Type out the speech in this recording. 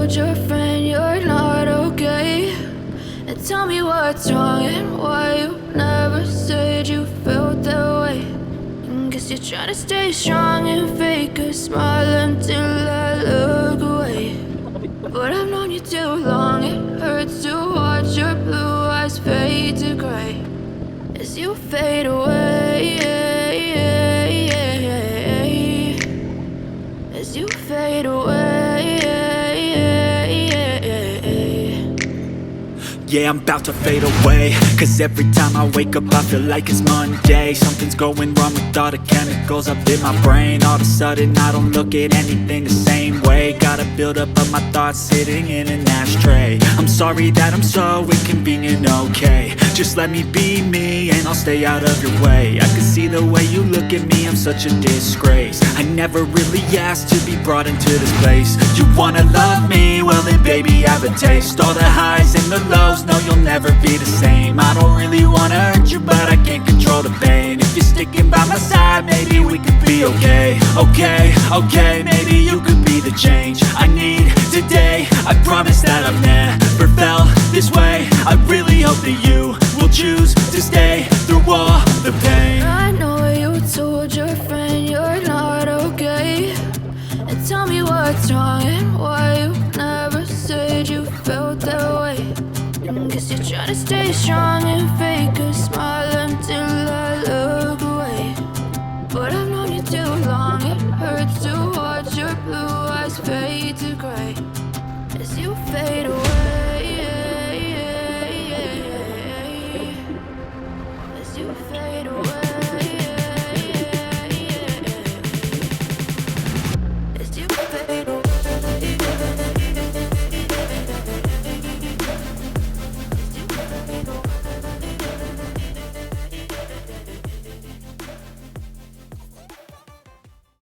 told your friend you're not okay? And tell me what's wrong and why you never said you felt that way. Guess you're trying to stay strong and fake a smile until I look away. But I've known you too long, it hurts to watch your blue eyes fade to gray as you fade away, as you fade away. Yeah, I'm about to fade away, cause every time I wake up I feel like it's Monday. Something's going wrong with all the chemicals up in my brain. All of a sudden I don't look at anything the same way. Got a buildup of my thoughts sitting in an ashtray. I'm sorry that I'm so inconvenient, okay? Just let me be me and I'll stay out of your way. I can see the way you look at me, I'm such a disgrace. I never really asked to be brought into this place. You wanna love me? Well then baby have a taste. All the highs and the lows, no, you'll never be the same. I don't really wanna hurt you, but I can't control the pain. If you're sticking by my side, maybe we could be okay. Okay, maybe you could be the change I need today. I promise that I've never felt this way. I really hope that you will choose to stay through all the pain. I know you told your friend you're not okay. And tell me what's wrong and why you never said you felt that way. Guess you're trying to stay strong and fake a smile until I look away. But I've known you too long, it hurts to watch your blue eyes fade